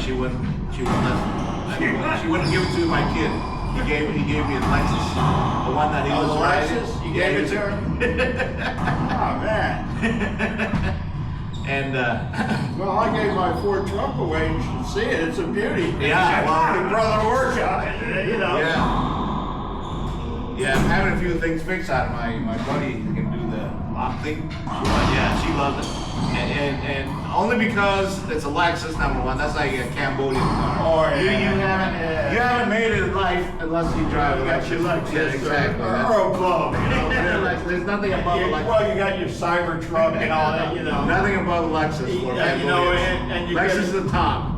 she wouldn't give it to my kid. He gave me a Lexus, the one that he was riding. You gave it to her? Oh man. And well, I gave my Ford truck away. You should see it. It's a beauty. Yeah, well, Big brother works on it, you know. Yeah, I'm having a few things fixed out of my buddy can do the lock thing. But yeah, she loves it. And only because it's a Lexus, number one. That's like a Cambodian car. Oh, yeah. You haven't made it in life unless you drive a Lexus. You like yeah, exactly. Or above, you know. There's nothing above a Lexus. Well, you got your cyber truck and all that, you know. Nothing above a Lexus. Yeah, you know, and you Lexus is the top.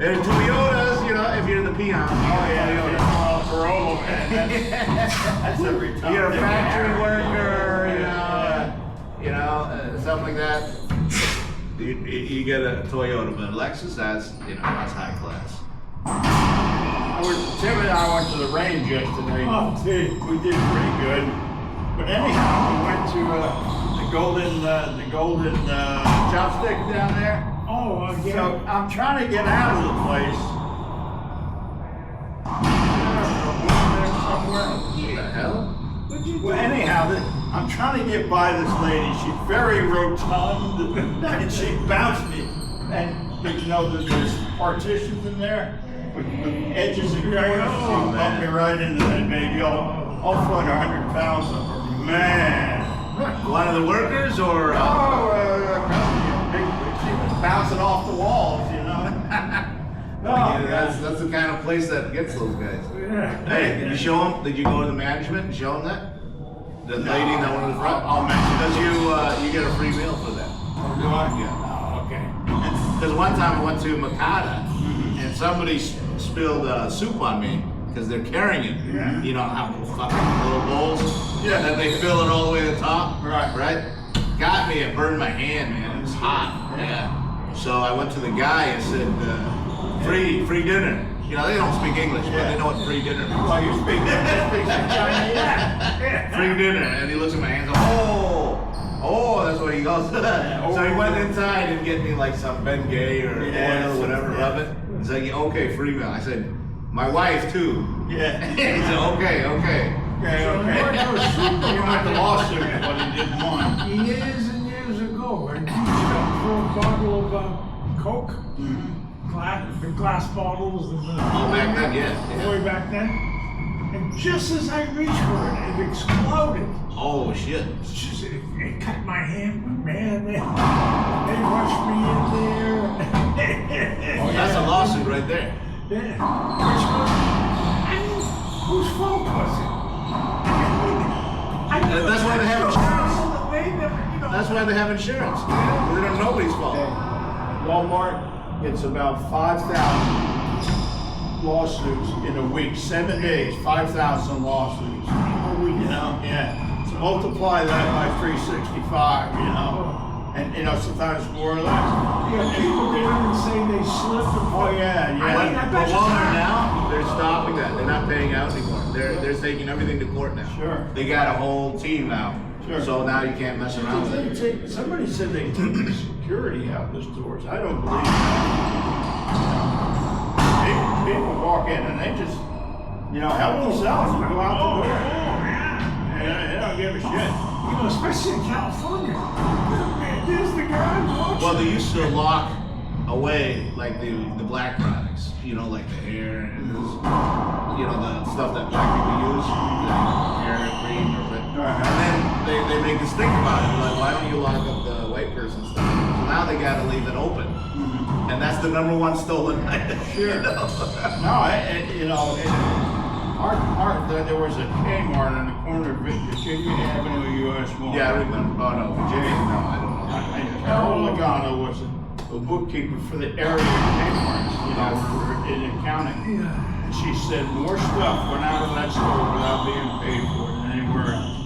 And Toyotas, you know, if you're in the peon. Oh yeah, Corolla, man. That's every time. You're a factory worker, something like that. You get a Toyota, but Lexus, that's high class. Tim and I went to the range yesterday. Oh, gee. We did pretty good. But anyhow, we went to the golden chopstick down there. Oh, yeah. So I'm trying to get out of the place. Somewhere. What the hell? Well, anyhow, I'm trying to get by this lady. She's very rotund, and she bounced me. And you know, there's partitions in there with edges and corners. She bumped me right into that baby. I'll find 100 pounds of her. Man. One of the workers or? She was bouncing off the walls, you know. That's the kind of place that gets those guys. Hey, did you show them? Did you go to the management and show them that? The lady that went in the front? I'll mention because you get a free meal for that. Oh, do I? Yeah. Oh, okay. Because one time I went to Makata and somebody spilled soup on me because they're carrying it. Yeah. You know how fucking little bowls? Yeah. And then they fill it all the way to the top. Right. Right? Got me. It burned my hand, man. It was hot. Yeah. So I went to the guy and said, free dinner. You know, they don't speak English, but they know what free dinner means. Well, you speak Chinese. Free dinner. And he looks at my hands and oh, that's what he goes. So he went inside and get me like some Bengay or oil or whatever, rub it. He's like, okay, free meal. I said, my wife too. Yeah. He said, okay. Okay. He went to lawsuit, but he didn't want. Years and years ago, I reached up for a bottle of Coke, the glass bottles, and back then, yeah. way back then. And just as I reached for it, it exploded. Oh shit. It cut my hand, but man, they rushed me in there. That's a lawsuit right there. Yeah. Whose fault was it? That's why they have insurance. That's why they have insurance. They're nobody's fault. Walmart gets about 5,000 lawsuits in a week. 7 days, 5,000 lawsuits. You know, yeah. So multiply that by 365, you know. And sometimes more or less. Yeah, people go in and say they slipped. Oh yeah. But Walmart now, they're stopping that. They're not paying out anymore. They're taking everything to court now. Sure. They got a whole team now. Sure. So now you can't mess around with it. Somebody said they took the security out the stores. I don't believe that. People walk in and they just, help themselves and go out the door. Yeah, they don't give a shit. Especially in California. There's the guy. Well, they used to lock away like the black products, like the hair and the stuff that black people use, like hair cream or whatever. And then they make us think about it, like, why don't you lock up the white person stuff? So now they got to leave it open, and that's the #1 stolen item. Sure. No, there was a Kmart on the corner of Virginia Avenue, US 1. Yeah, I remember. Oh no, Virginia? No, I don't know. Carol Logano was a bookkeeper for the area Kmart's, in accounting. Yeah. And she said more stuff went out of that store without being paid for than anywhere else.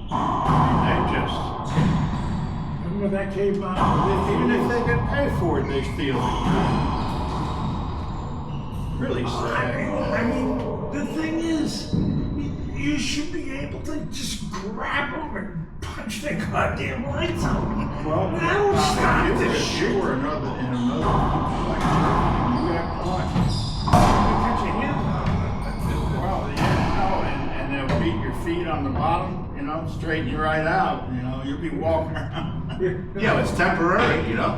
They just... Remember that came out? Even if they could pay for it, they steal it. Really sad. I mean, the thing is, you should be able to just grab them and punch their goddamn lights out. Well, that'll stop this shit. You were in another, like, you straighten you right out. You know, you'll be walking around. Yeah, it's temporary, you know?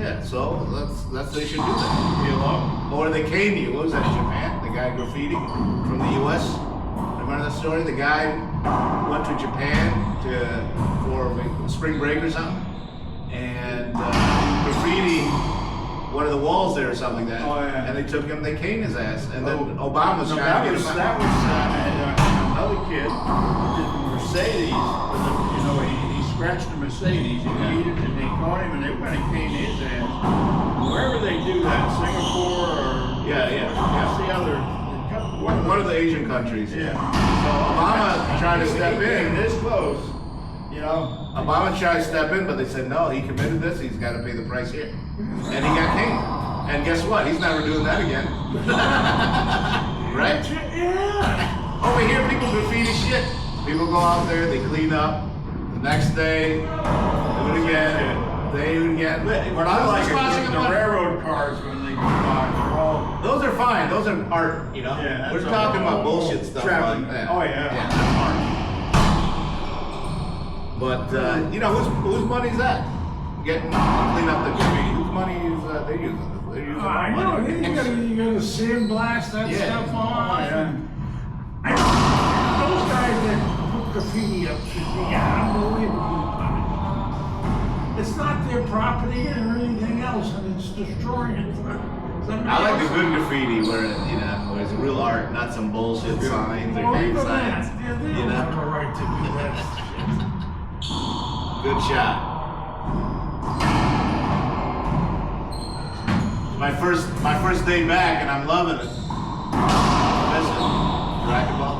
Yeah, so that's they should do that. You know? Or they cane you. What was that, Japan? The guy graffiti from the US? Remember that story? The guy went to Japan for spring break or something, and graffiti one of the walls there or something like that. Oh, yeah. And they took him, they caned his ass, and then Obama's No, trying to that get was him out. another kid, the Mercedes, you know, he scratched the Mercedes, he beat it, and they caught him, and they were gonna cane his ass. Wherever they do that, Singapore or what's the other? One of the Asian countries. Yeah. So Obama tried to step He came in. this close, you know. Obama tried to step in, but they said no. He committed this. He's got to pay the price here, and he got caned. And guess what? He's never doing that again. Right? Yeah. Over here, people graffiti shit. People go out there, they clean up. The next day, do it again. They do it again. What I like Splashing is the the railroad cars when they go by. They're all Those are fine. Those are art, you know. Yeah, that's We're a talking about whole bullshit stuff traffic. like that. Oh, yeah. Yeah, that's art. But you know, whose money's that? Getting clean up the graffiti. Whose money is they using? They're using I our know, money. you gotta sandblast that Yeah. stuff on. yeah. Those guys that put graffiti up should be unbelievably punished. It's not their property or anything else, and it's destroying it. I like the good graffiti where where it's real art, not some bullshit signs or Well, hate look at signs. that. Yeah, they You don't have know, a right to do that. good shot. My first day back, and I'm loving it. Listen, racquetball,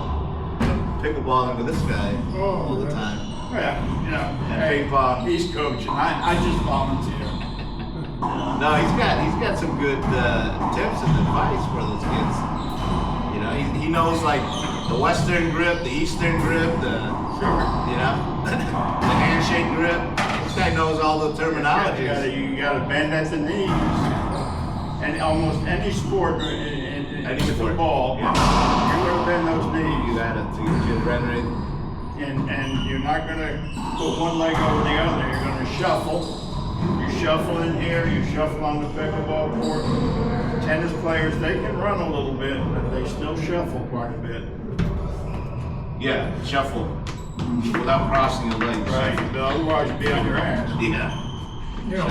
pickleball with this guy all the time, Yeah, you know, and hey, ping pong. he's coaching. I just volunteer. No, he's got some good tips and advice for those kids. You know, he knows like the Western grip, the Eastern grip, Sure. the handshake grip. This guy knows all the terminologies. You gotta bend at the knees. And almost any sport, Any with sport. the ball, Yeah. you're gonna bend those You knees. got it to get your rhetoric. And you're not gonna put one leg over the other. You're gonna shuffle. You shuffle in here, you shuffle on the pickleball court. Tennis players, they can run a little bit, but they still shuffle quite a bit. Yeah, shuffle without crossing your legs. Right, but otherwise you'd be on your ass. Yeah. You know,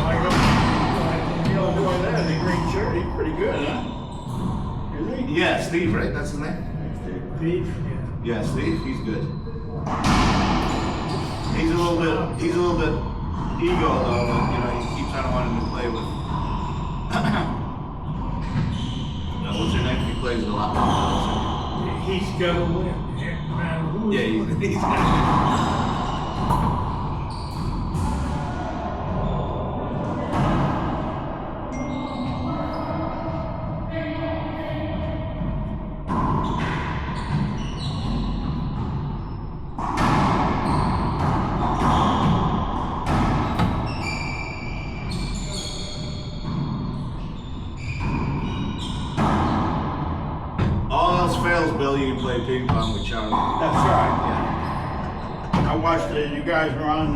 You know, boy, that in the green shirt, he's pretty good, huh? Is he? Yeah, Steve, right? That's his name. beef, Yeah, Steve. He's good. He's a little bit ego though. He keeps on wanting to play with. What's her name? He plays a lot. yeah. He's gotta win, no matter who. Yeah, he's all else fails, Bill. You can play ping pong with Charlie. That's right, yeah. I watched you guys were on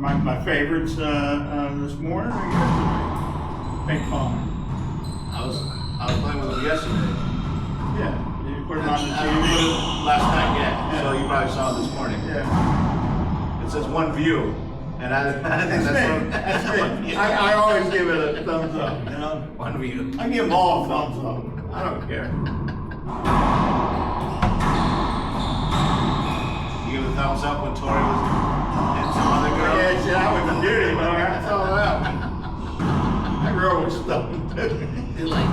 my favorites this morning or yesterday. Ping pong. I was playing with him yesterday. Yeah, you put it on the I put TV. it last night, yeah. So you probably saw it this morning. Yeah. It says one view, and I think That's me. That's me. I always give it a thumbs up, you know? one view. I give them all a thumbs up. I don't care. You give a thumbs up when Tori was and some other girl. Yeah, see, I was a duty, man. I saw that one. That girl was stumped. It's like,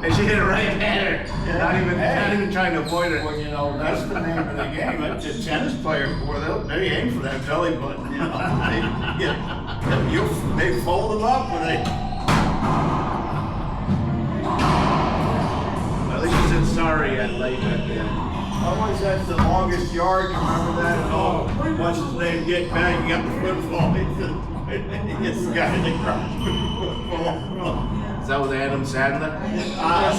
and she hit it right at her. Yeah. Not even trying to avoid her. Well, you know, that's the name of the game. The tennis players, boy, they aim for that belly button, you know. They fold them up when they... At least you said sorry at late at the end. Always that's the longest yard, you remember that? Oh, once his name get back, you got the football. He gets the guy in the crotch with the football. Is that with Adam Sandler?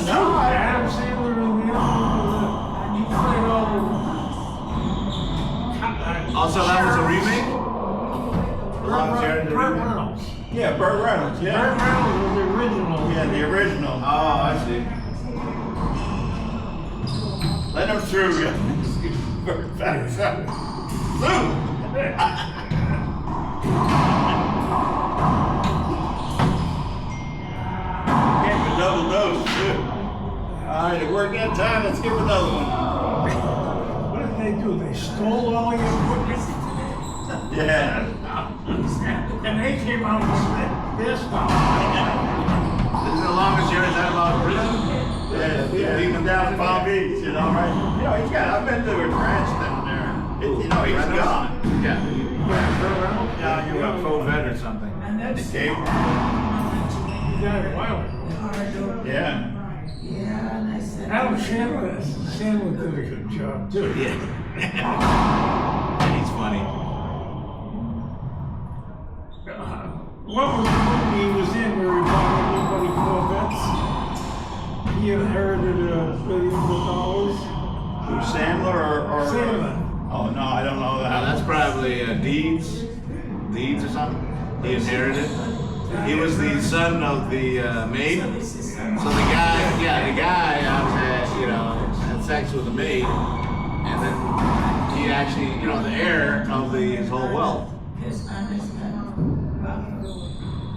No, Adam Sandler and the other, he played all Also, that was a remake? Burt Reynolds. Yeah, Burt Reynolds, Burt yeah. Reynolds was the original. Yeah, the original. Oh, I see. Let him through, guys. Burt Reynolds. Through. Gave him a double dose, too. All right, it worked that time. Let's give him another one. What did they do? They stole all your equipment? Yeah. And they came out with this stuff. This is the longest you ever had about prison? Yeah, even down in Palm Beach, you know, right? You know, he's got, I've been to a ranch down there. You know, he's gone. Yeah. Yeah, You got co-vet or something. And They that's, came. he died a while ago. Yeah. Adam Sandler did a good job too. Yeah. He's funny. What was the movie he was in where he bought everybody Corvettes? He inherited billions of dollars. Who, Sandler or Sandler. Oh, no, I don't know that. That's probably Deeds or something. He inherited. He was the son of the maid. So the guy had sex with the maid, and then he actually, the heir of his whole wealth.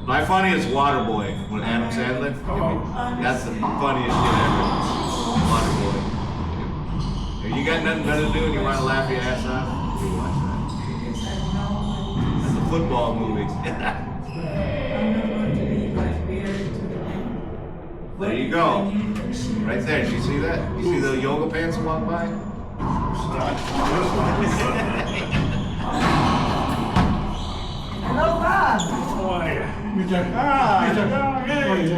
My funniest Waterboy with Adam Sandler. That's the funniest shit ever. Waterboy. If you got nothing better to do and you want to laugh your ass off, you watch that. That's a football movie. There you go. Right there. Did you see that? You see the yoga pants walk by? Hello, Bob. How are you?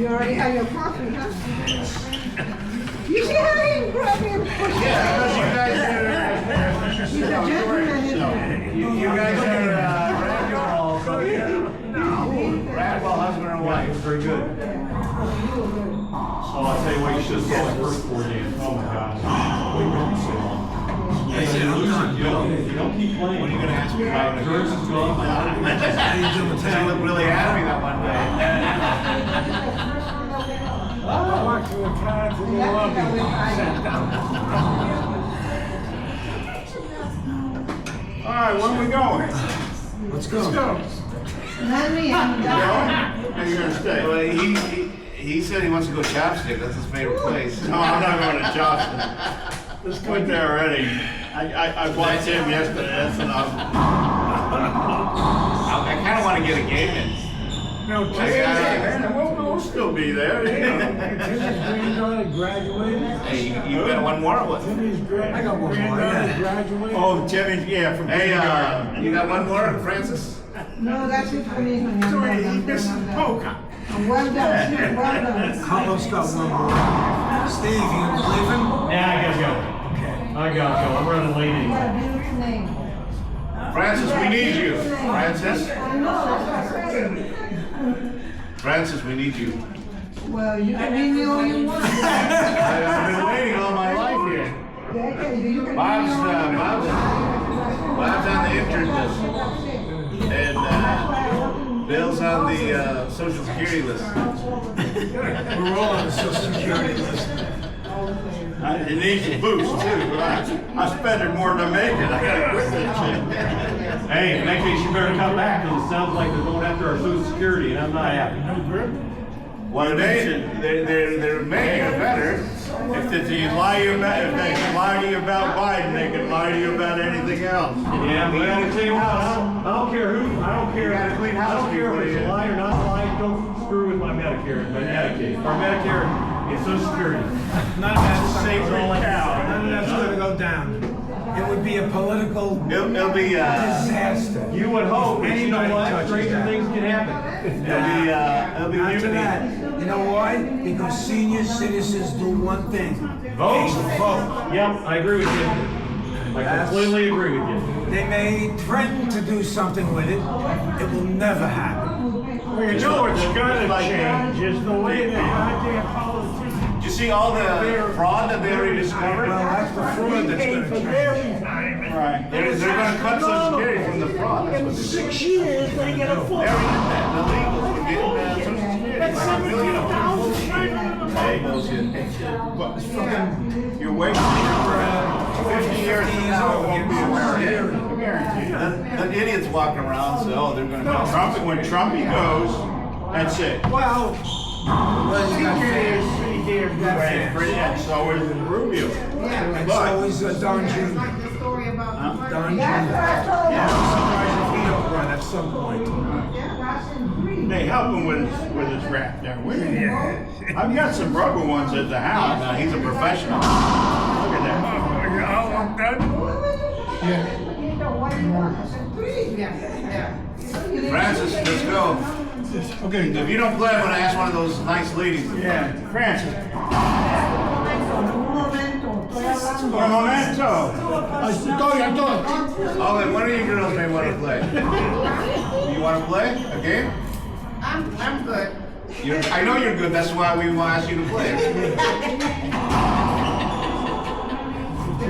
You already had your coffee, huh? You see how he grabbed me and pushed me? Yeah, because you guys He's a gentleman, isn't he? you guys are ragdoll husband and wife. Very good. Oh, I'll tell you what, you should have saw my first 4 games. Oh my gosh. Wait, don't sit long. I said, I'm done. You don't keep playing. What are you going to ask me about? Endurance is gone. You look really happy that one day. I walked to the car to the lobby. Sat down. All right, when we going? Let's go. Let's go. Not me, I'm You done. going? Or you gonna stay? Well, he said he wants to go chopstick. That's his favorite place. No, I'm not going to Charleston. Let's go. Went there already. I watched him yesterday, that's enough. I kind of want to get a game in. No, Man, we'll still be there, you know. Timmy's granddaughter graduated. Hey, you got one more? What? Timmy's granddaughter graduated. Oh, Jimmy, yeah, from Hey, kindergarten. you got one more, Francis? No, that's it for me, honey. So I'm he done, missed I'm the done. poke. Well done, well done. Carlos got one more. Steve, you gonna believe him? Yeah, I gotta go. Okay. I gotta go. I'm running late What a anyway. beautiful name. Francis, we need you. Francis? I know, that's what I said. Francis, we need you. Well, you can leave me all you want. I've been waiting all my life here. Bob's on the injured list. And Bill's on the Social Security list. We're all on the Social Security list. It needs a boost too. I spend more than I make it. I gotta quit this shit. Hey, in that case, you better come back, because it sounds like they're going after our Social Security, and I'm not happy. Well, they're making it better. If they lie to you about Biden, they can lie to you about anything else. Yeah, but I'll tell you what, I don't care who, I don't care. You got a clean I house don't care before if it's you- a lie or not a lie, don't screw with my Medicare, my Medicaid. Our Medicare is Social Security. None of that's Sacred cow. None of that's gonna go down. It would be a political It'll be disaster. You would hope, but you know Anybody what, touches stranger that. things can happen. it'll be Not to unity. that. You know why? Because senior citizens do one thing. Vote. They vote. Yep, I agree with you. I completely agree with you. They may threaten to do something with it. It will never happen. Well, you know what's gotta change is the way they are their politicians. Did you see all the fraud that they already discovered? Well, that's the fraud that's Paid for gonna their change. retirement. Right. They're gonna cut Social Security from the fraud. That's In what they did. 6 years, they get a full. They already did that. The legals were getting Social Security. That's Like $1 billion. $70,000. Hey, bullshit. But you're waiting for 50 years from now, it won't be American. Guaranteed. The idiots walking around say, oh, they're gonna cut When Trumpy goes, that's it. Well, CJ is pretty damn good. And so is Rubio. And so is Don Jr. Like the story about the money. Don Jr. That's what I told Yeah, him. I'm surprised if he don't run at some point. Yeah, Russian green. They help him with his rap there. I've got some rubber ones at the house. Now, he's a professional. Look at that. Yeah. You know what he wants? I said, three. Yeah. Francis, let's go. Okay. If you don't play, I'm gonna ask one of those nice ladies. Yeah, Francis. Un momento. Un momento. Oh, and one of you girls may want to play. You want to play a game? I'm good. I know you're good. That's why we want to ask you to play.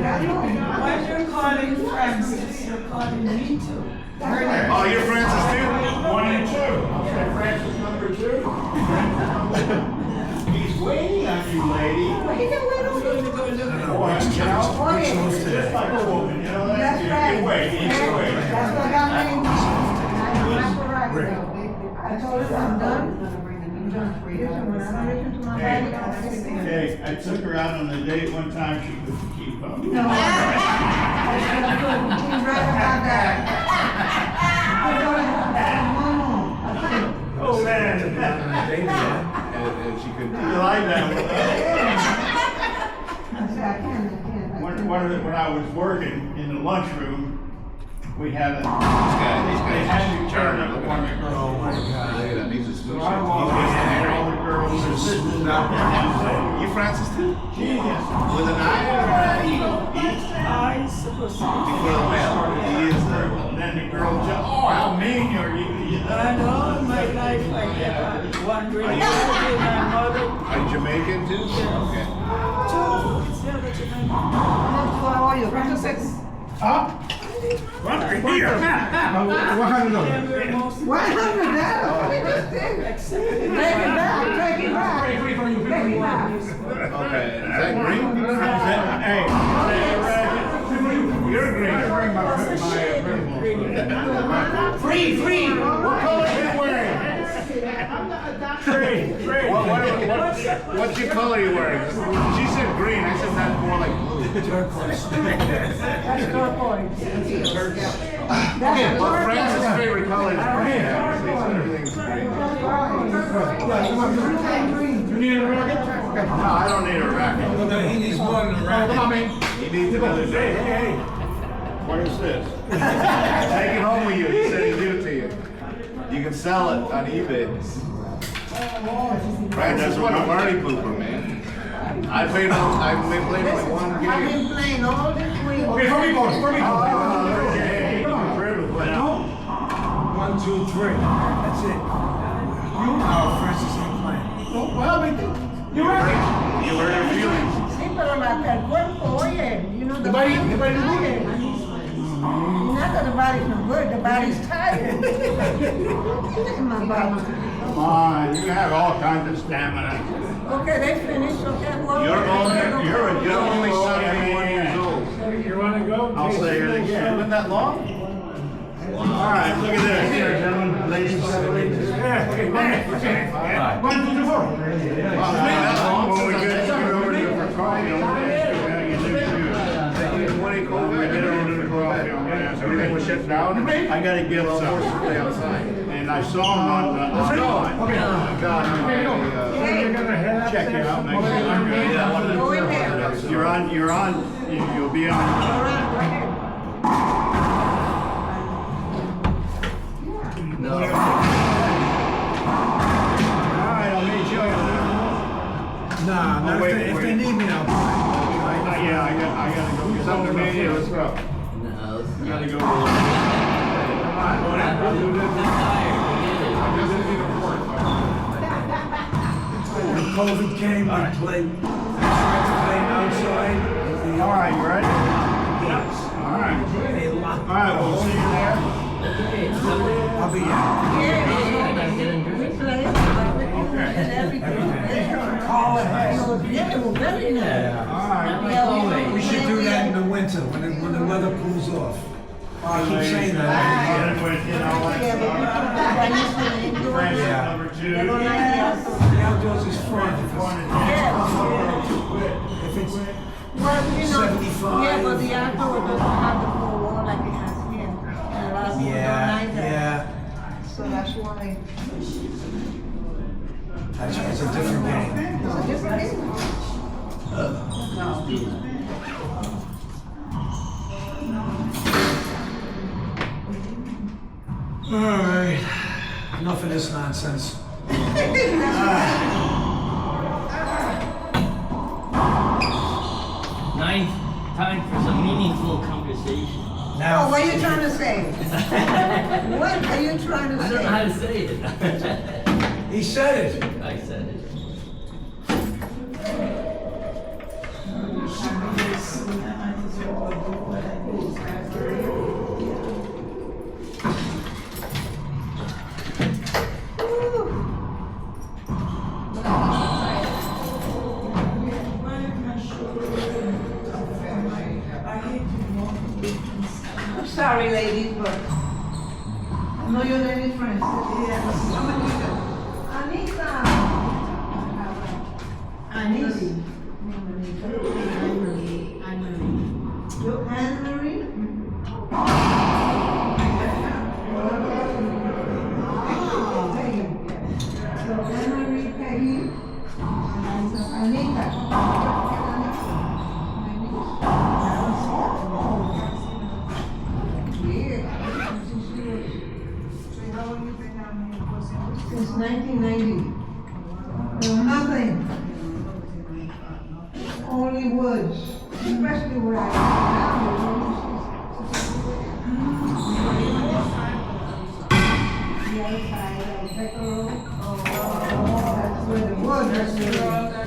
Why you're calling Francis? You're calling me too. Oh, you're Francis too? 1 and 2. Okay, Francis number 2. He's waiting on you, lady. He can wait on me. Boy, you know, Okay. just like a woman, you know, That's you right. can wait, you can wait. That's what got me. I told him I'm done. I'm done for you. When I don't listen to my body, I don't listen to him. Hey, I took her out on a date one time, she couldn't keep up. No. He's right about that. Oh, man. And she couldn't. You like that one? I said, I can't. When I was working in the lunchroom, we had a, These they guys had to turn up one of the girls. Oh my Look God. at that. He's a So smooth I walked in and all the girls are sitting down there. You Francis too? Genius. With an I or an E? I supposed to. Before the male. He is the. Then the girl just, oh, how mean you're, you I know in my life I kept wondering why did my mother Are you Jamaican too? Okay. told the other Jamaican. How are you? Francis? Huh? What? Here. Never most $100. What he just did? except Take it back. Take it back. Take it back. Okay. Is that green? Hey, You're green. bring my Free. What color are you wearing? Free. What's your color you wearing? She said green. I said that's more like blue. Turquoise. That's turquoise. Okay, well, Francis' favorite color is green. Everything's green. You need a racket? No, I don't need a racket. He needs more than a racket. He needs another day. Hey. What is this? Take it home with you. He said he'd give it to you. You can sell it on eBay. Francis, what a party pooper, man. I played only one I've game. been playing all this week. Okay, where we going? Okay. 1, 2, 3. That's it. Oh, Francis ain't playing. You ready? You hurt her feelings. Sí, pero el cuerpo, oye, you know, the body- body's the body- tired. Not that the body's no good, the body's tired. My body. Come on, you have all kinds of stamina. Okay, they finished, okay, well. You're only 71 years old. You want to go? I'll say it again. Been that long? All right, look at this. Here, gentlemen, ladies. Yeah, okay, okay. 1, 2, 3, 4. Wow, it's been that long When we since get I over here for coffee, I'm gonna ask you how you do shoes. When he called When we get over to the coffee, I'm gonna ask everything was shut down. I gotta get some. And I saw him on, Let's go. online. Okay. God, Check it out, make sure I'm good. Go in there. You're on, you'll be on. All right, go ahead. All right, I'll meet you. Nah, not wait, if wait. they need me, I'll play. Yeah, I gotta go get something to me. Let's go. Gotta go. Come on, I'll do this. I just need a report. When COVID came, I played outside. All right, you ready? Yes. All right. They lock. All right, we'll see you there. I'll be out. Yeah, we played and everything. Call ahead. It was very nice. All right. Yeah, We should do that in the winter when the weather cools off. I keep saying that. Yeah, but, you know, Yeah, but we put that one in the indoor. friendship Yeah. number two. They don't like the outdoor. The outdoors is fun. If it's Well, you know, 75. yeah, but the outdoor doesn't have the full wall like it has here. And a lot of people don't like that. yeah. So that's why That's it's a different game. it's a different game. All right. Enough of this nonsense. Ninth time for some meaningful conversation. Now, Oh, what are you trying to say? What are you trying to I don't know how say? to say it. he said it. I said it. I'm sorry, ladies, but I know your name is Francis. Anita. Anita. You Anne-Marie? So Anne-Marie, Peggy, Anita. Since 1990. No, nothing. Only woods, especially where I the other side of Pickleball. That's where the woods are.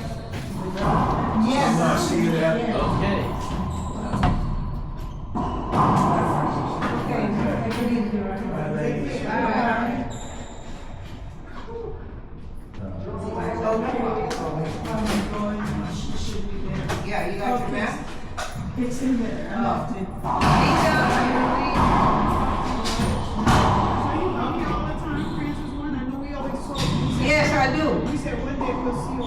Yes. I'll see you there. Okay. Okay, take it easy, right? Yeah, you got your map? It's in there. I left it. Yes, I do. We said one day we'll see you.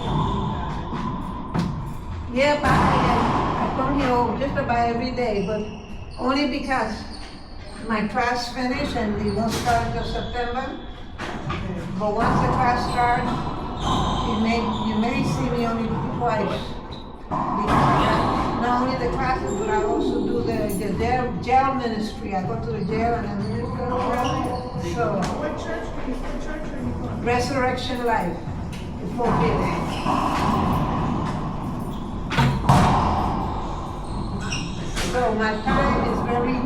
Yeah, but I come here just about every day, but only because my class finished and they won't start until September. But once the class starts, you may see me only twice. Because not only the classes, but I also do the jail ministry. I go to the jail and I minister. So, What church are you going? Resurrection Life. It's forbidden. So my time is very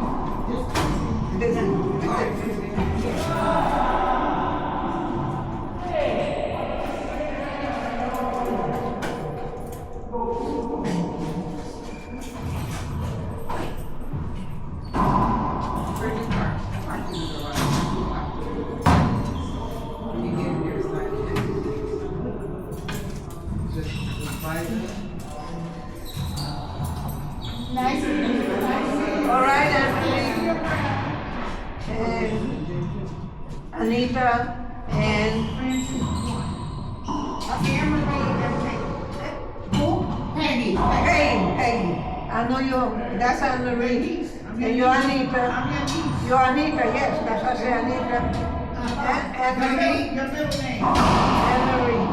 busy. All right, Anita and Peggy. Peggy. I know you. That's Anne-Marie. And you're Anita. You're Anita. Yes, that's what I say, Anita. Anne-Marie. Your middle name. Anne-Marie.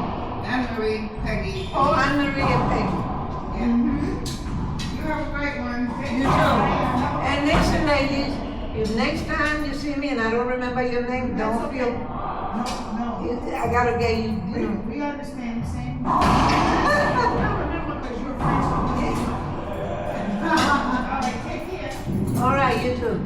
Anne-Marie, Peggy. Oh, Anne-Marie and Peggy. You have a great one. You too. And listen, ladies, if next time you see me and I don't remember your name, don't feel. No. I gotta get you. You know. We understand the same. I remember because you're friends with me. All right, take care. All right, you too.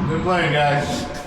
Good playing, guys.